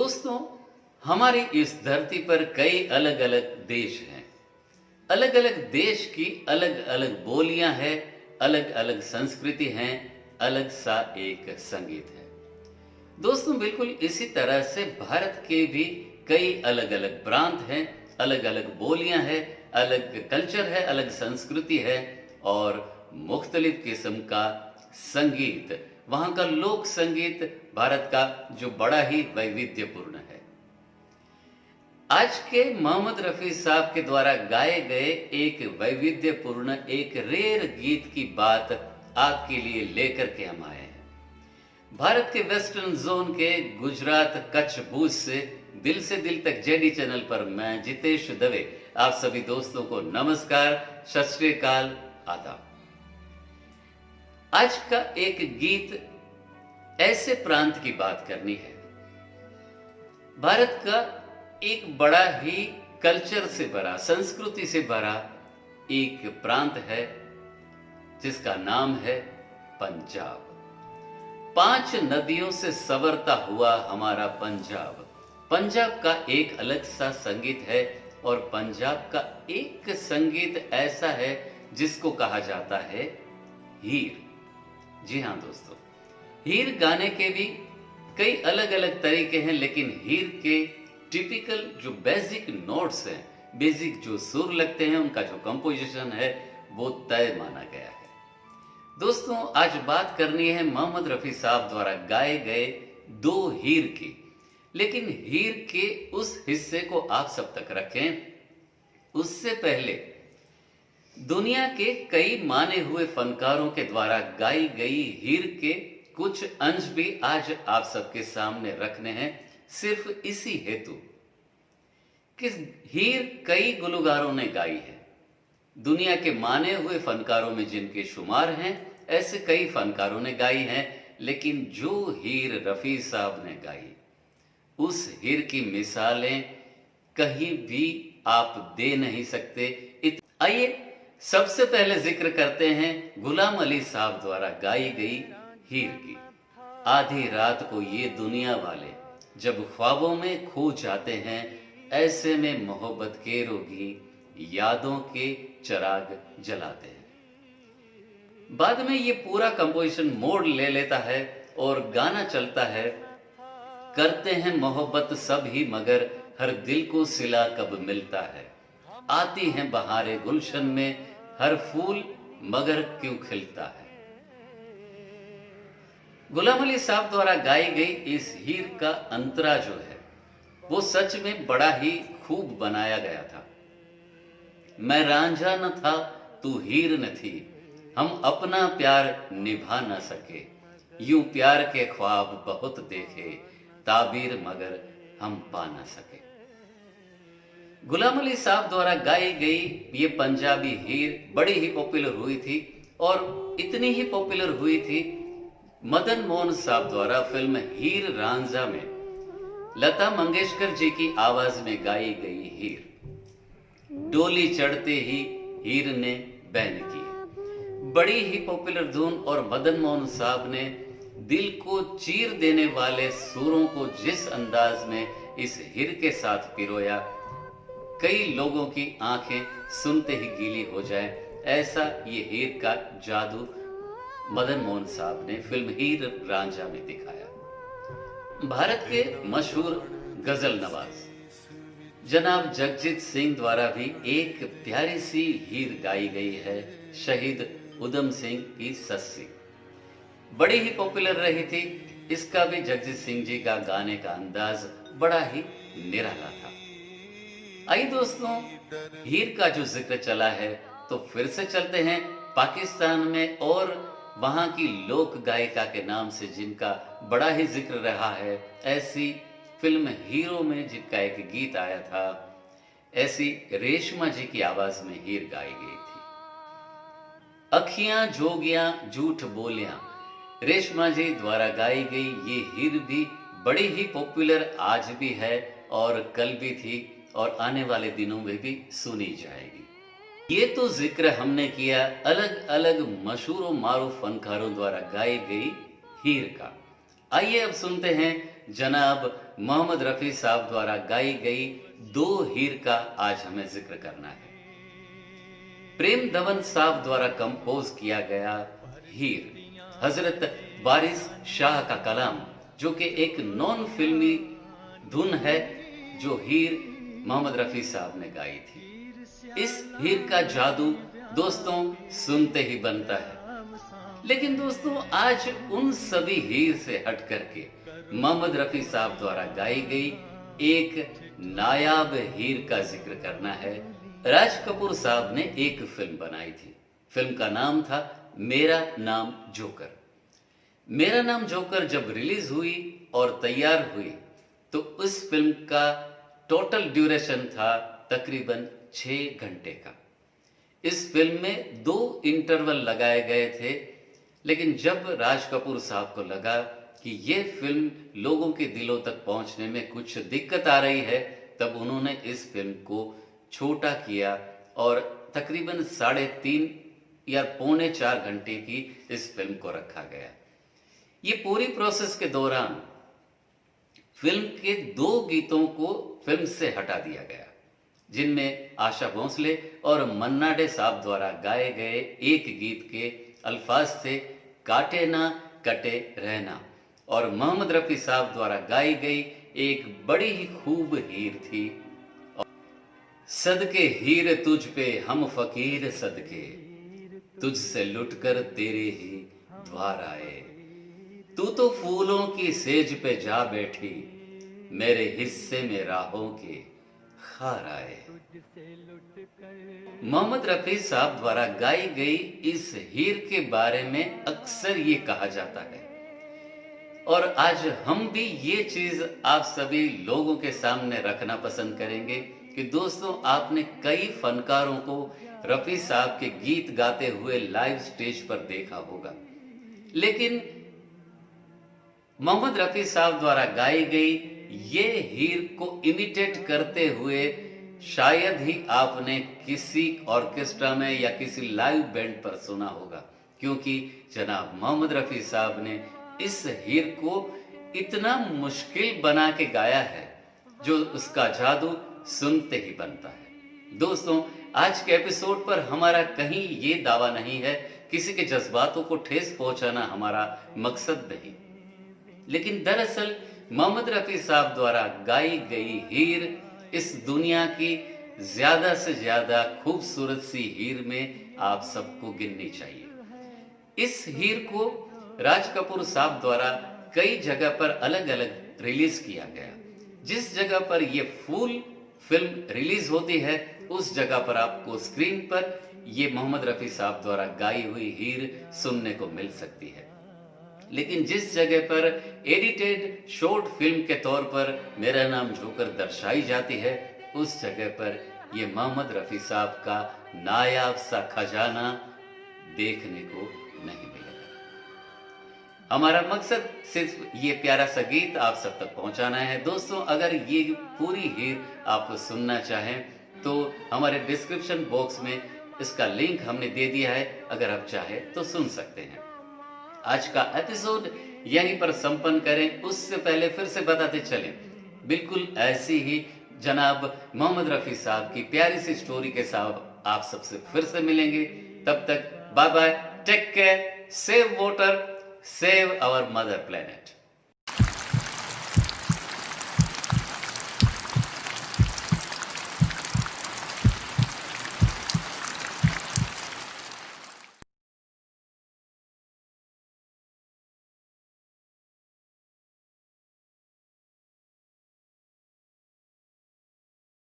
दोस्तों, हमारी इस धरती पर कई अलग अलग देश हैं। अलग अलग देश की अलग अलग बोलियां हैं, अलग अलग संस्कृति हैं, अलग सा एक संगीत है। दोस्तों, बिल्कुल इसी तरह से भारत के भी कई अलग अलग प्रांत हैं, अलग अलग बोलियां हैं, अलग कल्चर है, अलग संस्कृति है और मुख्तलिफ किस्म का संगीत, वहां का लोक संगीत भारत का जो बड़ा ही वैविध्यपूर्ण है। आज के मोहम्मद रफी साहब के द्वारा गाए गए एक वैविध्यपूर्ण, एक रेयर गीत की बात आपके लिए लेकर के हम आए हैं। भारत के वेस्टर्न जोन के गुजरात कच्छ भुज से दिल तक जेडी चैनल पर मैं जितेश दवे आप सभी दोस्तों को नमस्कार, सत श्री अकाल, आदाब। आज का एक गीत ऐसे प्रांत की बात करनी है। भारत का एक बड़ा ही कल्चर से भरा, संस्कृति से भरा एक प्रांत है जिसका नाम है पंजाब। 5 नदियों से संवरता हुआ हमारा पंजाब। पंजाब का एक अलग सा संगीत है और पंजाब का एक संगीत ऐसा है जिसको कहा जाता है हीर। जी हाँ दोस्तों, हीर गाने के भी कई अलग अलग तरीके हैं, लेकिन हीर के टिपिकल जो बेसिक नोट्स हैं, बेसिक जो सुर लगते हैं, उनका जो कंपोजिशन है वो तय माना गया है। दोस्तों, आज बात करनी है मोहम्मद रफी साहब द्वारा गाए गए 2 हीर की, लेकिन हीर के उस हिस्से को आप सब तक रखें। उससे पहले दुनिया के कई माने हुए फनकारों के द्वारा गाई गई हीर के कुछ अंश भी आज आप सबके सामने रखने हैं, सिर्फ इसी हेतु कि हीर कई गुलकारों ने गाई है। दुनिया के माने हुए फनकारों में जिनके शुमार हैं, ऐसे कई फनकारों ने गाई हैं, लेकिन जो हीर रफी साहब ने गाई, उस हीर की मिसालें कहीं भी आप दे नहीं सकते। आइए सबसे पहले जिक्र करते हैं गुलाम अली साहब द्वारा गाई गई हीर की। आधी रात को ये दुनिया वाले जब ख्वाबों में खो जाते हैं, ऐसे में मोहब्बत के रोगी यादों के चिराग जलाते हैं। बाद में ये पूरा कंपोजिशन मोड़ ले लेता है और गाना चलता है, करते हैं मोहब्बत सब ही मगर हर दिल को सिला कब मिलता है। आती हैं बहारें गुलशन में हर फूल मगर क्यों खिलता है। गुलाम अली साहब द्वारा गाई गई इस हीर का अंतरा जो है वो सच में बड़ा ही खूब बनाया गया था। मैं रांझा न था, तू हीर न थी, हम अपना प्यार निभा न सके, यूं प्यार के ख्वाब बहुत देखे, ताबीर मगर हम पा न सके। गुलाम अली साहब द्वारा गाई गई ये पंजाबी हीर बड़ी ही पॉपुलर हुई थी और इतनी ही पॉपुलर हुई थी, मदन मोहन साहब द्वारा फिल्म हीर रांझा में लता मंगेशकर जी की आवाज में गाई गई हीर, डोली चढ़ते ही हीर ने बैन की, बड़ी ही पॉपुलर धुन। और मदन मोहन साहब ने दिल को चीर देने वाले सुरों को जिस अंदाज में इस हीर के साथ पिरोया, कई लोगों की आंखें सुनते ही गीली हो जाए, ऐसा ये हीर का जादू मदन मोहन साहब ने फिल्म हीर रांझा में दिखाया। भारत के मशहूर गजल नवाज जनाब जगजीत सिंह द्वारा भी एक प्यारी सी हीर गाई गई है, शहीद उधम सिंह की सस्सी। बड़ी ही पॉपुलर रही थी। इसका भी जगजीत सिंह जी का गाने का अंदाज बड़ा ही निराला था। आइए दोस्तों, हीर का जो जिक्र चला है तो फिर से चलते हैं पाकिस्तान में और वहां की लोक गायिका के नाम से जिनका बड़ा ही जिक्र रहा है। ऐसी फिल्म हीरो में जिनका एक गीत आया था, ऐसी रेशमा जी की आवाज में हीर गाई गई थी। अखियां जोगियां झूठ बोलियां, रेशमा जी द्वारा गाई गई ये हीर भी बड़ी ही पॉपुलर आज भी है और कल भी थी और आने वाले दिनों में भी सुनी जाएगी। ये तो जिक्र हमने किया अलग अलग मशहूर और मारूफ फनकारों द्वारा गाई गई हीर का। आइए अब सुनते हैं जनाब मोहम्मद रफ़ी साहब द्वारा गाई गई दो हीर का आज हमें जिक्र करना है। प्रेम दमन साहब द्वारा कंपोज किया गया हीर हजरत वारिस शाह का कलाम, जो कि एक नॉन फिल्मी धुन है जो हीर मोहम्मद रफ़ी साहब ने गाई थी। इस हीर का जादू दोस्तों सुनते ही बनता है। लेकिन दोस्तों आज उन सभी हीर से हट करके मोहम्मद रफ़ी साहब द्वारा गाई गई एक नायाब हीर का जिक्र करना है। राज कपूर साहब ने एक फिल्म बनाई थी। फिल्म का नाम था मेरा नाम जोकर। मेरा नाम जोकर जब रिलीज हुई और तैयार हुई तो उस फिल्म का टोटल ड्यूरेशन था तकरीबन 6 घंटे का। इस फिल्म में 2 इंटरवल लगाए गए थे, लेकिन जब राज कपूर साहब को लगा कि ये फिल्म लोगों के दिलों तक पहुंचने में कुछ दिक्कत आ रही है, तब उन्होंने इस फिल्म को छोटा किया और तकरीबन 3.5 या 3.25 घंटे की इस फिल्म को रखा गया। ये पूरी प्रोसेस के दौरान फिल्म के 2 गीतों को फिल्म से हटा दिया गया, जिनमें आशा भोसले और मन्ना डे साहब द्वारा गाए गए एक गीत के अल्फाज थे काटे ना कटे रहना, और मोहम्मद रफ़ी साहब द्वारा गाई गई एक बड़ी ही खूब हीर थी सदके हीर तुझ पे हम फकीर सदके, तुझसे लुटकर तेरे ही द्वार आए, तू तो फूलों की सेज पे जा बैठी, मेरे हिस्से में राहों के खार आए। मोहम्मद रफ़ी साहब द्वारा गाई गई इस हीर के बारे में अक्सर ये कहा जाता है, और आज हम भी ये चीज आप सभी लोगों के सामने रखना पसंद करेंगे कि दोस्तों आपने कई फनकारों को रफ़ी साहब के गीत गाते हुए लाइव स्टेज पर देखा होगा, लेकिन मोहम्मद रफ़ी साहब द्वारा गाई गई ये हीर को इमिटेट करते हुए शायद ही आपने किसी ऑर्केस्ट्रा में या किसी लाइव बैंड पर सुना होगा, क्योंकि जनाब मोहम्मद रफ़ी साहब ने इस हीर को इतना मुश्किल बना के गाया है जो उसका जादू सुनते ही बनता है। दोस्तों आज के एपिसोड पर हमारा कहीं ये दावा नहीं है, किसी के जज्बातों को ठेस पहुंचाना हमारा मकसद नहीं, लेकिन दरअसल मोहम्मद रफ़ी साहब द्वारा गाई गई हीर इस दुनिया की ज्यादा से ज्यादा खूबसूरत सी हीर में आप सबको गिननी चाहिए। इस हीर को राज कपूर साहब द्वारा कई जगह पर अलग अलग रिलीज किया गया। जिस जगह पर यह फुल फिल्म रिलीज होती है उस जगह पर आपको स्क्रीन पर यह मोहम्मद रफ़ी साहब द्वारा गाई हुई हीर सुनने को मिल सकती है, लेकिन जिस जगह पर एडिटेड शॉर्ट फिल्म के तौर पर मेरा नाम जोकर दर्शाई जाती है उस जगह पर यह मोहम्मद रफ़ी साहब का नायाब सा खजाना देखने को नहीं मिलेगा। हमारा मकसद सिर्फ ये प्यारा सा गीत आप सब तक पहुंचाना है। दोस्तों अगर ये पूरी हीर आप सुनना चाहें तो हमारे डिस्क्रिप्शन बॉक्स में इसका लिंक हमने दे दिया है, अगर आप चाहें तो सुन सकते हैं। आज का एपिसोड यहीं पर संपन्न करें, उससे पहले फिर से बताते चलें, बिल्कुल ऐसी ही जनाब मोहम्मद रफ़ी साहब की प्यारी सी स्टोरी के साथ आप सबसे फिर से मिलेंगे। तब तक bye bye, take care, save water, save our mother planet.